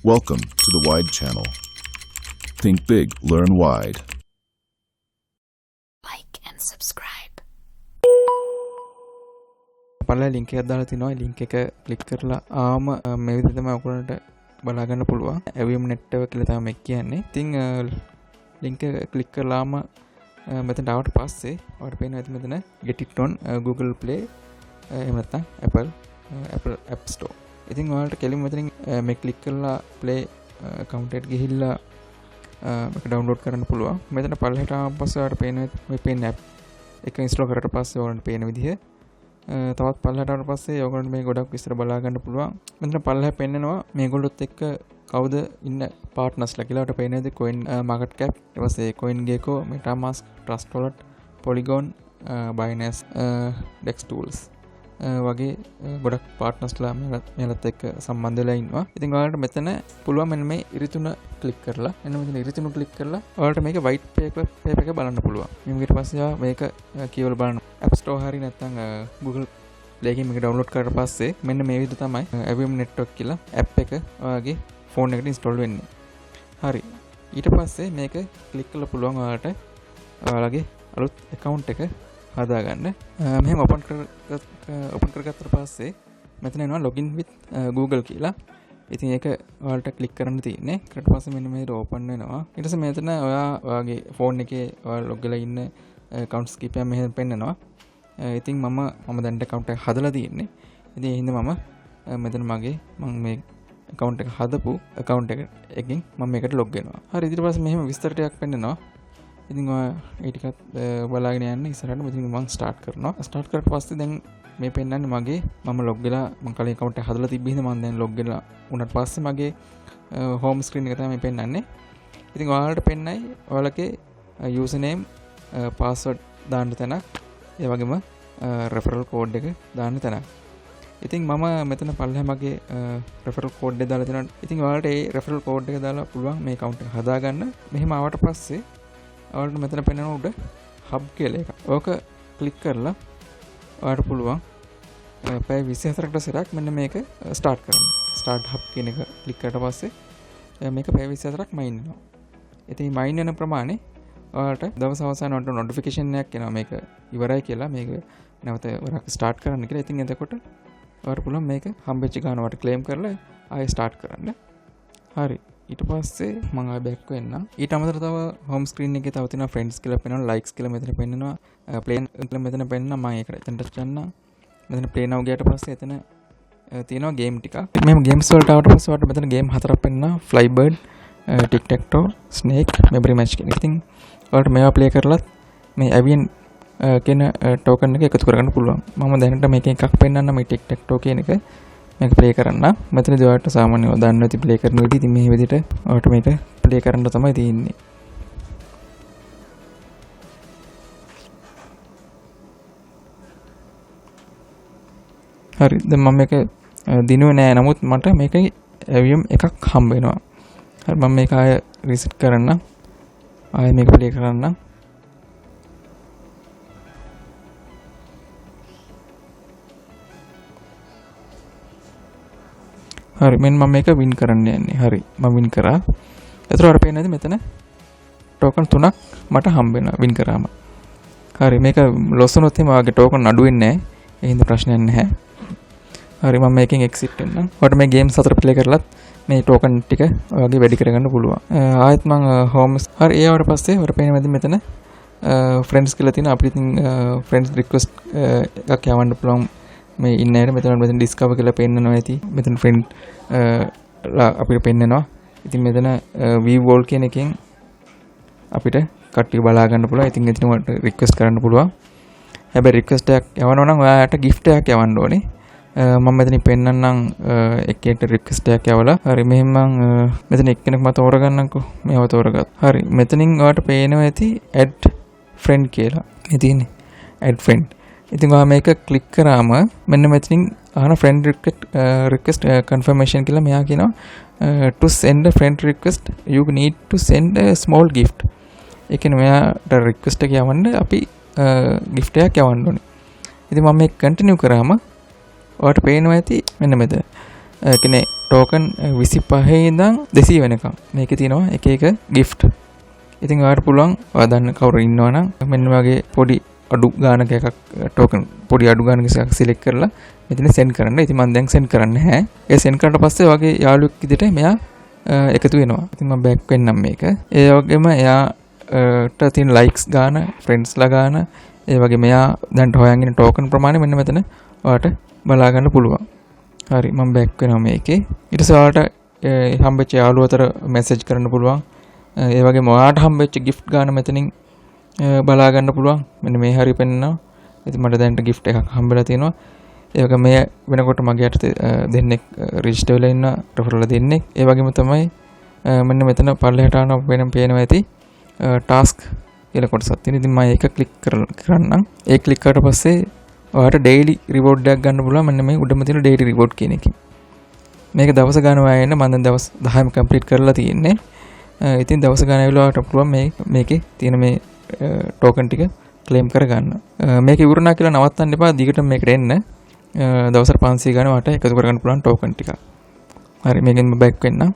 Welcome to the Wide Channel. Think big, learn wide. Like and subscribe. පළල link එකක් දාලා තිනවා. Link එක ක්ලික් කරලා ආම මේ විදිහට තමයි ඔයගොල්ලන්ට බලා ගන්න පුළුවන්. AVM network කියලා තමයි මේක කියන්නේ. ඉතින් ලින්ක් එක ක්ලික් කරලාම මෙතනට ආවට පස්සේ ඔයාලට පේනවා ඇති මෙතන get it on Google Play එහෙම නැත්නම් Apple App Store. ඉතින් ඔයාලට කෙලින්ම මෙතනින් මේ ක්ලික් කරලා Play account එකට ගිහිල්ලා මේක download කරන්න පුළුවන්. මෙතන පළලට ආවන් පස්සේ ඔයාලට පේනවා මේ පේන app එක install කරලා පස්සේ ඔයාලට පේන විදිහ තවත් පළලට ආවට පස්සේ ඔයගොල්ලන්ට මේ ගොඩක් විස්තර බලා ගන්න පුළුවන්. මෙතන පළල පෙන්නනවා මේගොල්ලොත් එක්ක කවුද ඉන්න පාර්ට්නර්ස්ලා කියලා. ඔයාලට පේනේද coin market cap, ඊට පස්සේ CoinGecko, MetaMask, Trust Wallet, Polygon, Binance, Dex Tools වගේ ගොඩක් පාර්ට්නර්ස්ලා මේලත් එක්ක සම්බන්ධ වෙලා ඉන්නවා. ඉතින් ඔයාලට මෙතන පුළුවන් මෙන්න මේ ඉරිතුන ක්ලික් කරලා එන්න මෙතන ඉරිතුන ක්ලික් කරලා ඔයාලට මේක white paper එක බලන්න පුළුවන්. ඊට පස්සේ මේක කියවලා බලන්න. App Store හරි නැත්නම් Google Play එකෙන් මේක download කරලා පස්සේ මෙන්න මේ විදිහට තමයි AVM network කියලා app එක ඔයාගේ phone එකට install වෙන්නේ. හරි. ඊට පස්සේ මේක ක්ලික් කරලා පුළුවන් ඔයාලට ඔයාලගේ අලුත් account එක හදාගන්න. මෙහෙම open කරගත්තට පස්සේ මෙතන එනවා login with Google කියලා. ඉතින් ඒක ඔයාලට ක්ලික් කරන්න තියෙන්නේ. ඊට පස්සේ මෙන්න මේක open වෙනවා. ඊට පස්සේ මෙතන ඔයාගේ phone එකේ ඔයාලා log වෙලා ඉන්න accounts කීපයක් මෙහෙම පෙන්නනවා. ඉතින් මම දැන් account එක හදලා තියෙන්නේ. ඉතින් ඒ හින්දා මම මෙතන මම මේ account එක හදපු account එකකින් මම මේකට log වෙනවා. හරි. ඊට පස්සේ මෙහෙම විස්තර ටිකක් පෙන්නනවා. ඉතින් ඒ ටිකත් බලාගෙන යන්න ඉස්සරහට මෙතන මම ස්ටාර්ට් කරනවා. ස්ටාර්ට් කරලා පස්සේ දැන් මේ පෙන්නන්නේ මගේ මම log වෙලා මම කලින් account එක හදලා තිබ්බ හින්දා මම දැන් log වෙලා උනට පස්සේ මගේ home screen එක තමයි මේ පෙන්නන්නේ. ඉතින් ඔයාලට පෙන්නයි ඔයාලගේ username password දාන්න තැනක්, ඒ වගේම referral code එක දාන්න තැනක්. ඉතින් මම මෙතන පල්ලෙහා මගේ referral code එක දාලා තියෙනවා. ඉතින් ඔයාලට ඒ referral code එක දාලා පුළුවන් මේ account එක හදාගන්න. මෙහෙම ආවට පස්සේ ඔයාලට මෙතන පෙන්නන උඩ hub කියලා එකක්. ඕක ක්ලික් කරලා ඔයාලට පුළුවන් පැය 24කට සැරයක් මෙන්න මේක ස්ටාර්ට් කරන්න. ස්ටාර්ට් hub කියන එක ක්ලික් කරලා පස්සේ මේක පැය 24ක් මයින් වෙනවා. ඉතින් මයින් වෙන ප්‍රමාණය ඔයාලට දවස් අවසානයේ නොටිෆිකේෂන් එකක් එනවා මේක ඉවරයි කියලා, මේක නැවත වරක් ස්ටාර්ට් කරන්න කියලා. ඉතින් එතකොට ඔයාලට පුළුවන් මේක හම්බෙච්ච ගාන වට ක්ලේම් කරලා ආයෙ ස්ටාර්ට් කරන්න. හරි. ඊට පස්සේ මම ආයෙ බෑක් වෙන්නම්. ඊට අමතරව තව හෝම් ස්ක්‍රීන් එකේ තව තියෙනවා ෆ්‍රෙන්ඩ්ස් කියලා පෙන්නනවා, ලයික්ස් කියලා මෙතන පෙන්නනවා, ප්ලේ කියලා මෙතන පෙන්නනවා. මම ඒකට එතන ටච් කරනවා. මෙතන ප්ලේ නව් ගියාට පස්සේ එතන තියෙනවා ගේම් ටිකක්. මේ ගේම්ස් වලට ආවට පස්සේ ඔයාලට මෙතන ගේම් හතරක් පෙන්නනවා. Flybird, Tic Tac Toe, Snake, Memory Match කියන එක. ඉතින් ඔයාලට මේවා ප්ලේ කරලත් මේ AVM කියන ටෝකන් එක එකතු කරගන්න පුළුවන්. මම දැනට මේකෙන් එකක් පෙන්නන්න මේ Tic Tac Toe කියන එක මේක ප්ලේ කරන්න. මෙතනදී ඔයාලට සාමාන්‍යව දන්න ඇති ප්ලේ කරන විදිහ. ඉතින් මේ විදිහට ඔයාලට මේක ප්ලේ කරන්න තමයි තියෙන්නේ. හරි. දැන් මම මේක දිනුවේ නෑ. නමුත් මට මේකේ AVM එකක් හම්බ වෙනවා. හරි. මම මේක ආය රීසෙට් කරන්න. ආය මේක ප්ලේ කරන්න. හරි. මෙන්න මම මේක වින් කරන්න යන්නේ. හරි. මම වින් කරා. එතකොට පේනවාද මෙතන ටෝකන් 3ක් මට හම්බ වෙනවා වින් කරාම. හරි. මේක ලොස් වුණොත් එහෙම ආගේ ටෝකන් අඩු වෙන්නේ නැහැ. ඒ හින්දා ප්‍රශ්නයක් නැහැ. හරි. මම මේකෙන් එක්සිට් වෙන්නම්. ඔයාලට මේ ගේම්ස් හතර ප්ලේ කරලත් මේ ටෝකන් ටික ඔයාගේ වැඩි කරගන්න පුළුවන්. ආයෙත් මම හෝම් හරි. ඒ ආවට පස්සේ ඔයාලට පේනවාද මෙතන ෆ්‍රෙන්ඩ්ස් කියලා තියෙන අපිට ඉතින් ෆ්‍රෙන්ඩ්ස් රික්වෙස්ට් එකක් යවන්න පුළුවන්. මේ ඉන්න අය මෙතන ඩිස්කවර් කියලා පෙන්නනවා ඇති. මෙතන ෆ්‍රෙන්ඩ් අපිට පෙන්නනවා. ඉතින් මෙතන view wall කියන එකෙන් අපිට කට්ටිය බලා ගන්න පුළුවන්. ඉතින් එතන ඔයාලට රික්වෙස්ට් කරන්න පුළුවන්. හැබැයි රික්වෙස්ට් එකක් යවනවා නම් ඔයාලට gift එකක් යවන්න ඕනේ. මම මෙතනින් පෙන්නන්නම් එක්කෙනෙක්ට රික්වෙස්ට් එකක් යවලා. හරි. මෙහෙම මම මෙතන එක්කෙනෙක් මම තෝරගන්නම්කෝ. මේව තෝරගත්තා. හරි. මෙතනින් ඔයාලට පේනවා ඇති add friend කියලා. මේ තියෙන්නේ add friend. ඉතින් ඔයා මේක ක්ලික් කරාම මෙන්න මෙතනින් අහන friend request confirmation කියලා මෙයා කියනවා to send a friend request you need to send a small gift. ඒ කියන්නේ මෙයාට request එක යවන්න අපි gift එකක් යවන්න ඕනේ. ඉතින් මම මේක continue කරාම ඔයාලට පේනවා ඇති මෙන්න මෙතන කෙනේ ටෝකන් 25 ඉඳන් 200 වෙනකම් මේකේ තියෙනවා එක එක gift. ඉතින් ඔයාලට පුළුවන් ඔයා දන්න කවුරු ඉන්නවනම් මෙන්න වගේ පොඩි අඩු ගානක එකක් ටෝකන් පොඩි අඩු ගානක එකක් සිලෙක්ට් කරලා මෙතන send කරන්න. ඉතින් මම දැන් send කරන්නේ නැහැ. ඒ send කරාට පස්සේ ඔයාගේ යාළුවෙක් විදිහට මෙයා එකතු වෙනවා. ඉතින් මම back වෙන්නම් මේක. ඒ වගේම එයාට තියෙන likes ගාන, friends ලා ගාන, ඒ වගේ මෙයා දැන් හොයන් ඉන්න ටෝකන් ප්‍රමාණය මෙන්න මෙතන ඔයාලට බලා ගන්න පුළුවන්. හරි මම back වෙනවා මේකේ. ඊට පස්සේ ඔයාලට හම්බෙච්ච යාළුවා අතර message කරන්න පුළුවන්. ඒ වගේම ඔයාලට හම්බෙච්ච gift ගාන මෙතනින් බලා ගන්න පුළුවන්. මෙන්න මේ හරිය පෙන්නනවා. ඉතින් මට දැන් gift එකක් හම්බෙලා තියෙනවා. ඒ වගේ මේ වෙනකොට මගේ යට දෙන්නෙක් රෙජිස්ටර් වෙලා ඉන්න රෙෆරල් දෙන්නෙක්. ඒ වගේම තමයි මෙන්න මෙතන පල්ලෙහාට ආන වෙනම පේනවා ඇති ටාස්ක් කියලා කොටසක් තියෙනවා. ඉතින් මම ඒක ක්ලික් කරන්නම්. ඒ ක්ලික් කරාට පස්සේ ඔයාලට ඩේලි රිවෝඩ් එකක් ගන්න පුළුවන්. මෙන්න මේ උඩම තියෙන ඩේලි රිවෝඩ් කියන එකකින්. මේක දවස් ගාන වයන්න මම දැන් දවස් 10ම කම්ප්ලීට් කරලා තියෙන්නේ. ඉතින් දවස් ගාන ඇවිල්ලා ඔයාලට පුළුවන් මේකේ තියෙන මේ ටෝකන් ටික ක්ලේම් කරගන්න. මේක ඉවරනා කියලා නවත්තන්න එපා. දිගට මේකට එන්න. දවසට 500 ගාන වට එකතු කරගන්න පුළුවන් ටෝකන් ටික. හරි මේකෙන් මම බෑක් වෙන්නම්.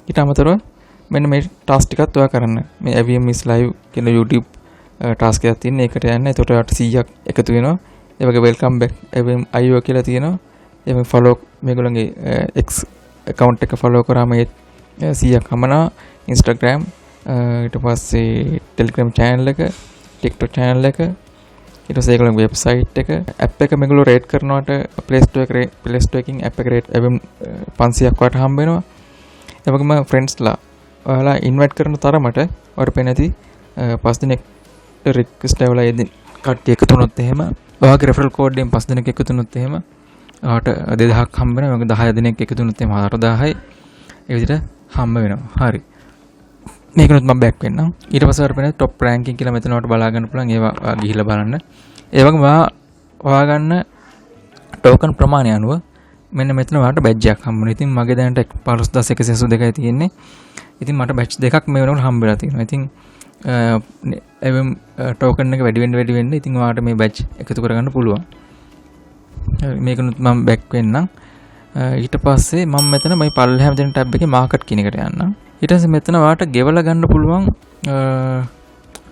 ඊට අමතරව මෙන්න මේ ටාස්ක් ටිකත් ඔයා කරන්න. මේ AVM is live කියන YouTube ටාස්ක් එකක් තියෙන. ඒකට යන්න. එතකොට ඔයාලට 100ක් එකතු වෙනවා. ඒ වගේ welcome back AVM IO කියලා තියෙනවා. ඒක follow මේගොල්ලන්ගේ X account එක follow කරාම 100ක් හමනවා. Instagram ඊට පස්සේ Telegram channel එක, TikTok channel එක, ඊට පස්සේ ඒගොල්ලන්ගේ website එක, app එක මේගොල්ලෝ rate කරනවට Play Store එකකින් app එක rate AVM 500ක් වට හම්බ වෙනවා. ඒ වගේම friends ලා ඔයාලා invite කරන තරමට ඔයාලට පේනදී 5 දිනක් request ඇවිල්ලා එදින් කට්ටිය එකතු වුණොත් එහෙම ඔයාගේ referral code එකෙන් 5 දිනක් එකතු වුණොත් එහෙම ඔයාලට 2000ක් හම්බ වෙනවා. ඒ වගේ 10 දිනක් එකතු වුණොත් එහෙම 8000යි ඒ විදිහට හම්බ වෙනවා. හරි. මේකනොත් මම බෑක් වෙන්නම්. ඊට පස්සේ වර පේන টොප් රෑන්කින් කියලා මෙතන ඔයාලට බලා ගන්න පුළුවන්. ඒවා ගිහිල්ලා බලන්න. ඒ වගේම ඔයා ගන්න ටෝකන් ප්‍රමාණය අනුව මෙන්න මෙතන ඔයාලට බැජ් එකක් හම්බ වෙනවා. ඉතින් මගේ දැනට 15182යි තියෙන්නේ. ඉතින් මට බැච් දෙකක් මේ වෙනකොට හම්බෙලා තියෙනවා. ඉතින් AVM ටෝකන් එක වැඩි වෙන්න ඉතින් ඔයාලට මේ බැච් එකතු කරගන්න පුළුවන්. හරි මේකනොත් මම බෑක් වෙන්නම්. ඊට පස්සේ මම මෙතන මේ පල්ලෙහාම තියෙන ටැබ් එකේ මාකට් කියන එකට යන්නම්. ඊට පස්සේ මෙතන ඔයාලට ගෙවලා ගන්න පුළුවන්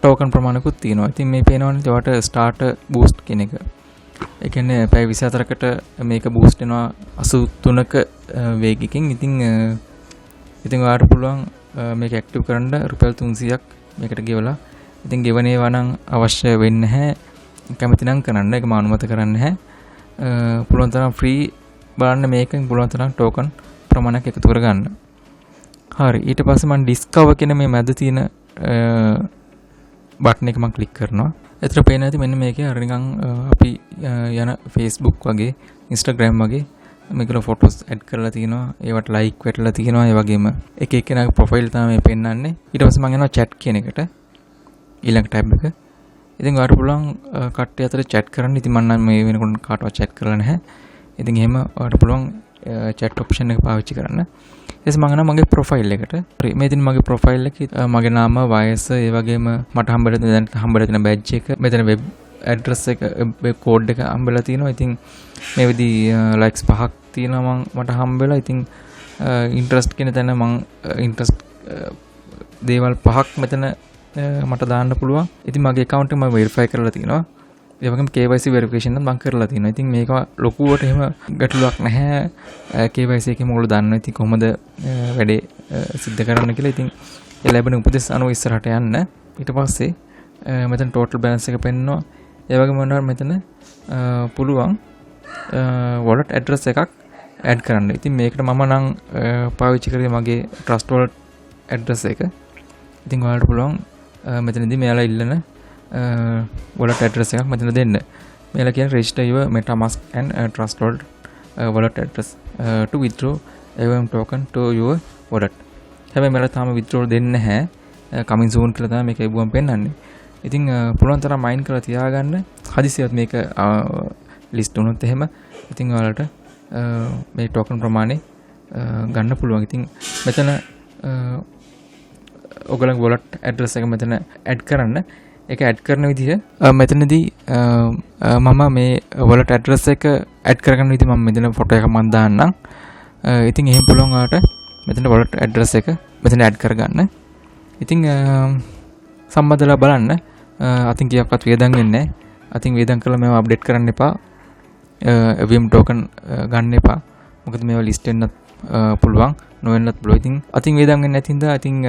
ටෝකන් ප්‍රමාණයකුත් තියෙනවා. ඉතින් මේ පේනවනේ ඔයාලට ස්ටාර්ටර් බූස්ට් කියන එක. ඒ කියන්නේ පැය 24කට මේක බූස්ට් වෙනවා 83ක වේගයකින්. ඉතින් ඔයාලට පුළුවන් මේක ඇක්ටිව් කරන්න රුපියල් 300ක් මේකට ගෙවලා. ඉතින් ගෙවනේවා නම් අවශ්‍ය වෙන්නේ නැහැ. කැමති නම් කරන්න. ඒක මම අනුමත කරන්නේ නැහැ. පුළුවන් තරම් ෆ්‍රී බලන්න මේකෙන් පුළුවන් තරම් ටෝකන් ප්‍රමාණයක් එකතු කරගන්න. හරි ඊට පස්සේ මම ඩිස්කවර් කියන මේ මැද තියෙන බටන් එක මම ක්ලික් කරනවා. එතන පේන ඇති මෙන්න මේකේ අර නිකන් අපි යන Facebook වගේ Instagram වගේ මේකල ෆොටෝස් ඇඩ් කරලා තියෙනවා. ඒවට ලයික් වැටලා තියෙනවා. ඒ වගේම එක එක්කෙනාගේ ප්‍රොෆයිල් තමයි පෙන්නන්නේ. ඊට පස්සේ මම යනවා chat කියන එකට. ඊළඟ ටැබ් එක. ඉතින් ඔයාලට පුළුවන් කට්ටිය අතර chat කරන්න. ඉතින් මම නම් මේ වෙනකොට කාටවත් chat කරලා නැහැ. ඉතින් එහෙම ඔයාලට පුළුවන් chat option එක පාවිච්චි කරන්න. ඊට මම යනවා මගේ ප්‍රොෆයිල් එකට. මේ තියෙන මගේ ප්‍රොෆයිල් එකේ මගේ නාම, වයස, ඒ වගේම මට හම්බෙලා තියෙන බැජ් එක, මෙතන වෙබ් ඇඩ්‍රස් එක, වෙබ් කෝඩ් එක හම්බෙලා තියෙනවා. ඉතින් මේ විදි ලයික්ස් 5ක් තියෙනවා මට හම්බෙලා. ඉතින් ඉන්ට්‍රස්ට් කියන තැන මම ඉන්ට්‍රස්ට් දේවල් 5ක් මෙතන මට දාන්න පුළුවන්. ඉතින් මගේ account එක මම verify කරලා තියෙනවා. ඒ වගේම KYC verification එකත් මම කරලා තියෙනවා. ඉතින් මේක ලොකුවට එහෙම ගැටලුවක් නැහැ. KYC එකේ මොකද දන්නවා ඉතින් කොහොමද වැඩේ සිද්ධ කරන්න කියලා. ඉතින් ඒ ලැබෙන උපදෙස් අනුව ඉස්සරහට යන්න. ඊට පස්සේ මෙතන total balance එක පෙන්නනවා. ඒ වගේම මෙතන පුළුවන් wallet address එකක් add කරන්න. ඉතින් මේකට මම නම් පාවිච්චි කරේ මගේ trust wallet address එක. ඉතින් ඔයාලට පුළුවන් මෙතනදී මෙයාලා ඉල්ලන wallet address එකක් මෙතන දෙන්න. මෙයාලා කියන්නේ register your MetaMask and trust wallet address to withdraw AVM token to your wallet. හැබැයි මට තාම withdraw දෙන්නේ නැහැ. coming soon කියලා තමයි මේක එබුවම් පෙන්නන්නේ. ඉතින් පුළුවන් තරම් මයින් කරලා තියාගන්න. හදිසියවත් මේක ලිස්ට් වුණොත් එහෙම ඉතින් ඔයාලට මේ token ප්‍රමාණය ගන්න පුළුවන්. ඉතින් මෙතන ඔයගොල්ලන්ගේ wallet address එක මෙතන add කරන්න. ඒක add කරන විදිහ මෙතනදී මම මේ wallet address එක add කරගන්න විදිහ මම මෙතන ෆොටෝ එකක් මම දාන්නම්. ඉතින් එහෙම පුළුවන් ඔයාලට මෙතන wallet address එක මෙතන add කරගන්න. ඉතින් සම්බන්ධලා බලන්න. අතින් කීයක්වත් වේදන් වෙන්නේ නැහැ. අතින් වේදන් කරලා මේවා අප්ඩේට් කරන්න එපා. AVM token ගන්න එපා. මොකද මේවා list වෙන්නත් පුළුවන්. නොවෙන්නත් පුළුවන්. ඉතින් අතින් වේදන් වෙන්නේ නැති හින්දා අතින්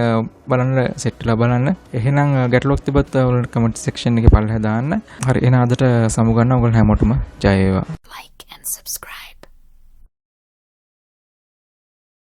බලන්න සෙට් වෙලා බලන්න. එහෙනම් ගැටලුවක් තිබ්බත් ඔයාලා comment section එකේ පල්ලෙහා දාන්න. හරි එහෙනම් අදට සමු ගන්න ඔයගොල්ලෝ හැමෝටම ජය වේවා. Like and subscribe.